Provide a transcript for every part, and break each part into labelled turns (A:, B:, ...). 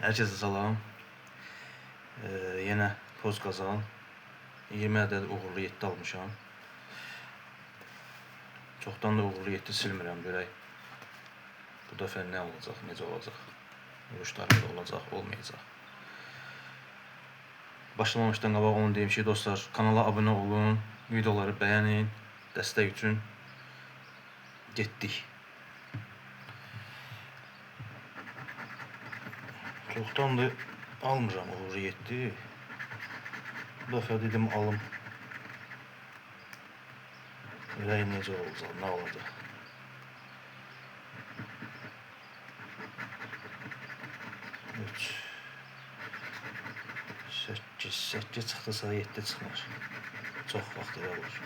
A: Herkese salam. Yenə poz qazan. 20 ədəd uğurlu 7 almışam. Çoxdan da uğurlu 7 silmirəm, görək. Bu dəfə nə olacaq, necə olacaq? Vuruşlarım da olacaq, olmayacaq. Başlamamışdan qabaq onu deyim ki, dostlar, kanala abunə olun, videoları bəyənin, dəstək üçün getdik. Çoxdandır almıram uğurlu 7. Bu dəfə dedim alım. Görək necə olacaq, nə olacaq. Üç, 8 çıxdısa 7 çıxmır. Çox vaxt elə olur.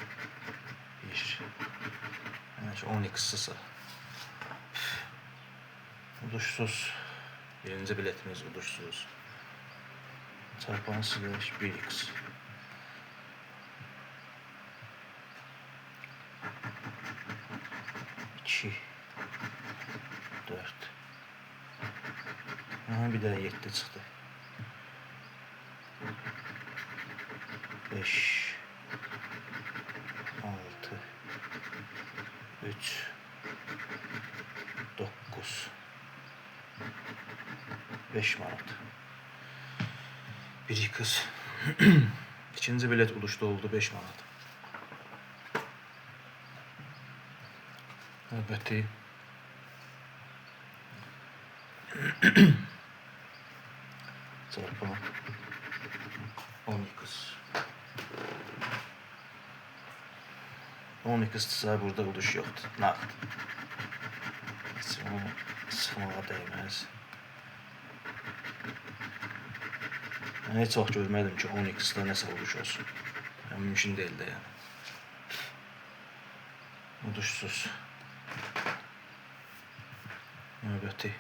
A: 1, 12-sısa. Uduşsuz. Birinci biletimiz uduşsuz. Çarpan silək 1x. İki, 4. Bir də 7 çıxdı. 5, 6, 3, 9, 5 manat. 1x. İkinci bilet uduşda oldu 5 manat. Növbəti. Çarpan 10x. 12'si burada uduş yoxdur. Nağd. Sıxmağa dəyməz. Mən heç vaxt görmədim ki 12'də nəsə uduş olsun. Mümkün deyil də yəni. Uduşsuz. Növbəti.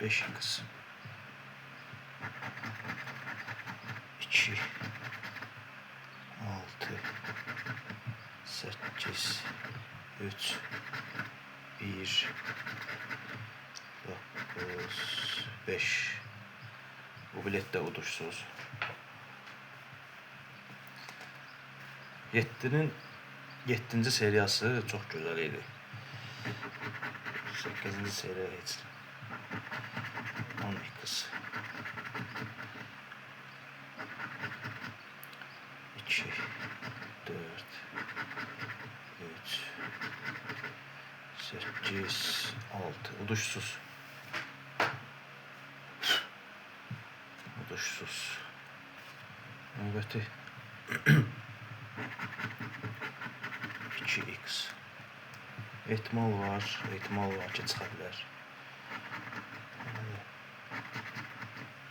A: 5x. 2, 6, 8, 3, 1, 9, 5. Bu bilet de uduşsuz. 7'nin 7. seriyası çok güzel idi. 8. seriya heç. 12. 2, 4, 3, 8, 6. Uduşsuz. Uduşsuz. Növbəti. 2x. Ehtimal var ki çıxa bilər.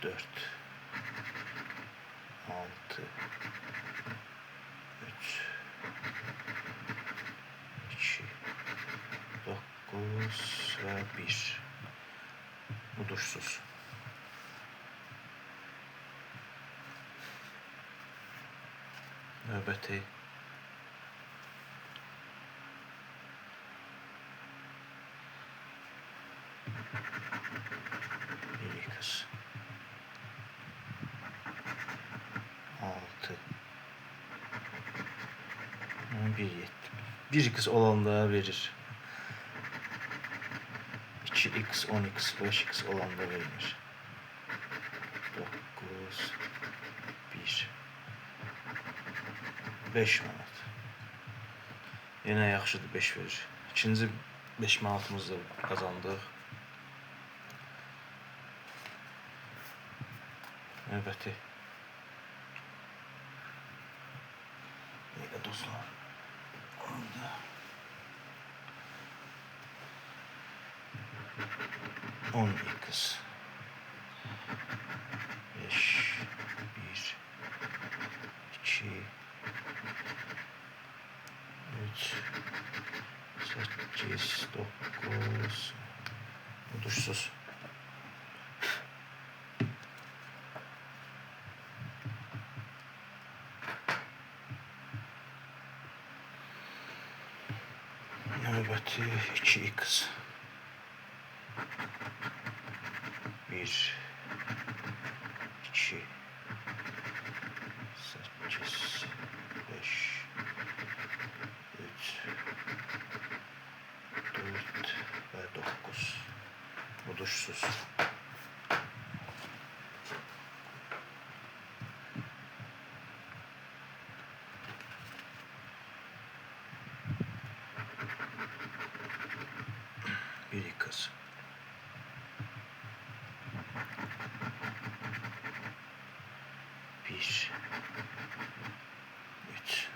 A: 4, 6, 3, 2, 9 və 1. Uduşsuz. Növbəti. 1x. 6. 1x olanda verir. 2x, 10x, 5x olanda verir. 9, 1. 5 manat. Yenə yaxşıdır 5 verir. İkinci 5 manatımızı qazandıq. Növbəti. Belə dostlar. 10x. 5, 1, 2, 3, 8, 9. Uduşsuz. Növbəti 2x. 1, 2, 8, 5, 3, 4 ve 9. Uduşsuz. Bir kız. Bir, 3,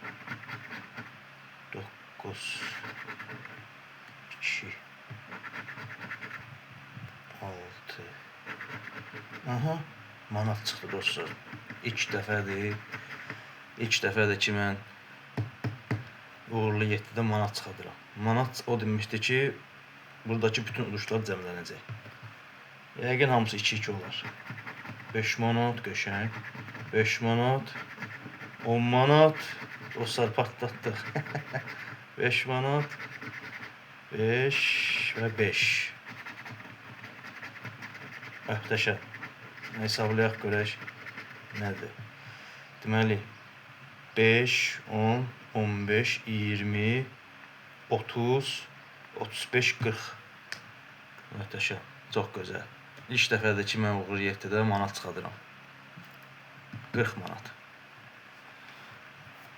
A: 9, 2, 6. Aha, manat çıxdı dostlar. İlk dəfədir. İlk dəfədir ki, mən uğurlu 7-də manat çıxardıram. Manat o demişdi ki, buradakı bütün uduşlar cəmlənəcək. Yəqin hamısı 2-2 olar. 5 manat qəşəng. 5 manat. 10 manat. Dostlar partlatdıq. 5 manat. 5 və 5. Möhtəşəm. Hesablayaq görək nədir. Deməli 5, 10, 15, 20, 30, 35, 40. Möhtəşəm. Çox gözəl. İlk dəfədir ki, mən uğurlu 7-də manat çıxardıram. 40 manat.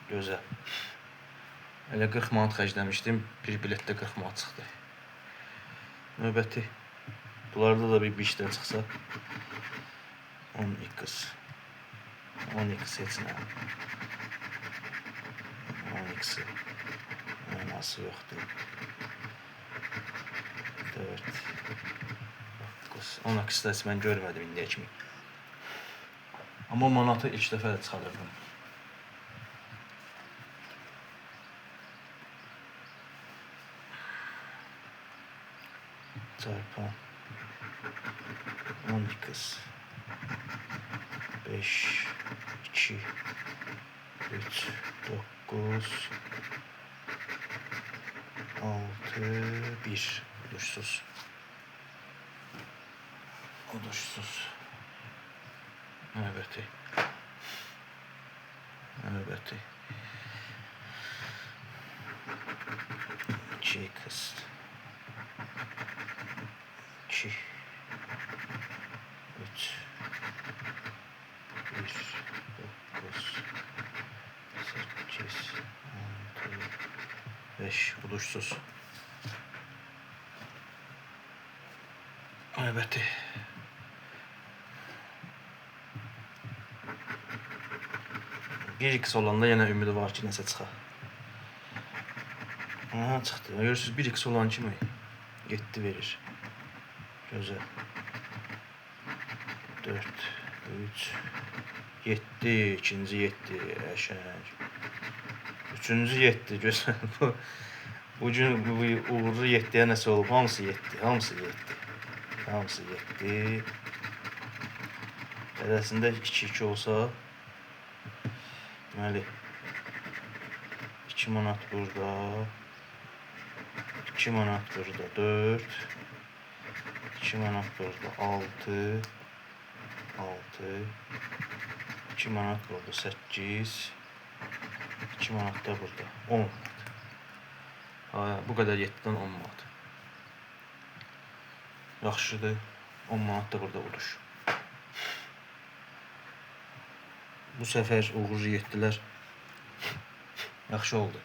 A: Gözəl. Elə 40 manat xərcləmişdim. Bir biletdə 40 manat çıxdı. Növbəti. Bunlarda da bir 5-dən çıxsa 10x. 10x heç nə. 10x. Mənası yoxdur. 4. 9. 10x-də heç mən görmədim indiyə kimi. Amma manatı ilk dəfə də çıxarırdım. Çarpan 10x 5, 2, 3, 9, 6, 1. Uduşsuz. Uduşsuz. Növbəti. Növbəti. 2x 2, 3, 1, 9, 8, 6, 5. Uduşsuz. Növbəti. Bir x olanda yenə ümidi var ki, nəsə çıxar. Aha, çıxdı. Görürsünüz, 1x olan kimi 7 verir. Gözəl. 4, 3, 7, ikinci 7, əşəng. Üçüncü 7, gözəl. Bugün bu uğurlu 7-yə nəsə olub, hamısı 7, hamısı 7. Hamısı 7. Ərəsində 2-2 olsa, deməli 2 manat burada, 2 manat burada 4, 2 manat burada 6, 6, 2 manat burada 8, 2 manat da burada 10 manat. Bu qədər 7-dən 10 manat. Yaxşıdır. 10 manat da burada uduş. Bu səfər uğurlu 7-lər yaxşı oldu.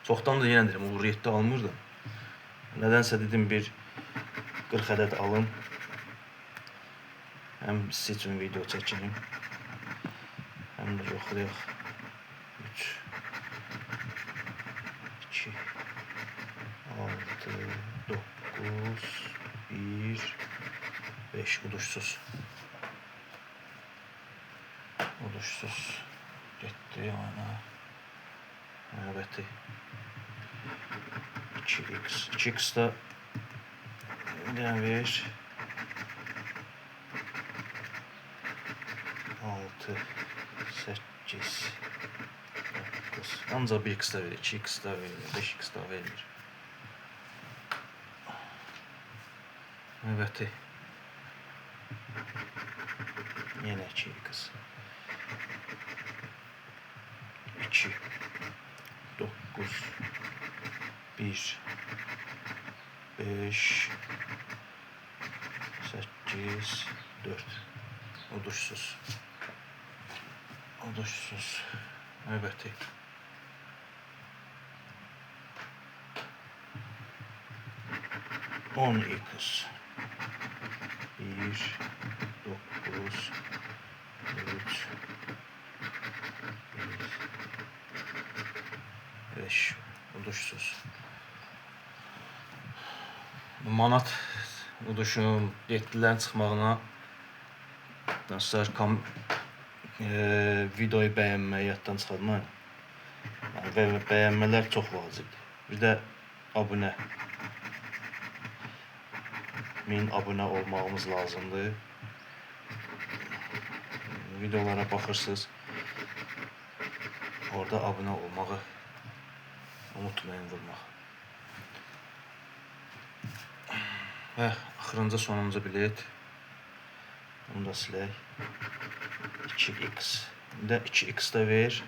A: Çoxdan da yenə deyirəm, uğurlu 7 almırdım. Nədənsə dedim bir 40 ədəd alım. Həm siz üçün video çəkinim. Həm də yoxlayaq. 3, 2, 6, 9, 1, 5. Uduşsuz. Uduşsuz. Getdi ana. Növbəti. 2x. 2x-da bir dənə ver. 6, 8, 9. Ancaq 1x-da verir, 2x-da verir, 5x-da verir. növbəti yenə 2x 2 9 1 5 8 4 uduşsuz növbəti 10x 1 9 3 5 uduşsuz. Manat uduşun yetkilərin çıxmağına dostlar videoyu bəyənməyi yaddan çıxartmayın. Və bəyənmələr çox vacibdir. Bir də abunə. 1000 abunə olmağımız lazımdır. Videolara baxırsınız. Orada abunə olmağı unutmayın vurmaq. Və axırıncı sonuncu bilet. Bunu da silək. 2x. Bir də 2x də ver.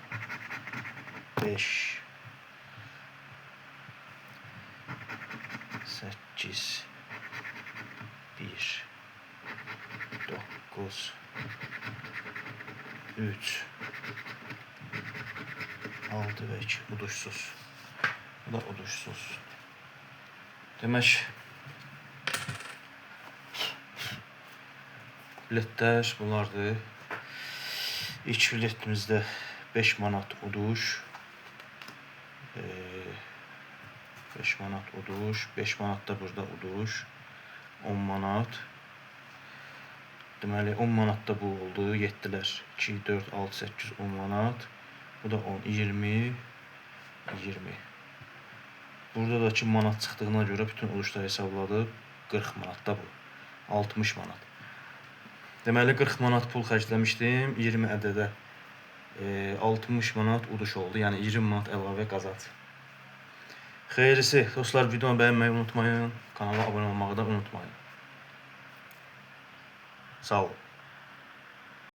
A: 5 8 1 9 3 6 və 2 uduşsuz. Bu da uduşsuz. Demək biletlər bunlardır. İlk biletimizdə 5 manat uduş. 5 manat uduş. 5 manat da burada uduş. 10 manat. Deməli 10 manat da bu oldu. 7'lər. 2, 4, 6, 8, 10 manat. Bu da 10, 20, 20. Burada da ki manat çıxdığına görə bütün uduşları hesabladıq. 40 manat da bu. 60 manat. Deməli 40 manat pul xərcləmişdim. 20 ədədə 60 manat uduş oldu. Yəni 20 manat əlavə qazanc. Xeyrisi, dostlar, videonu bəyənməyi unutmayın. Kanala abunə olmağı da unutmayın. Sağ olun.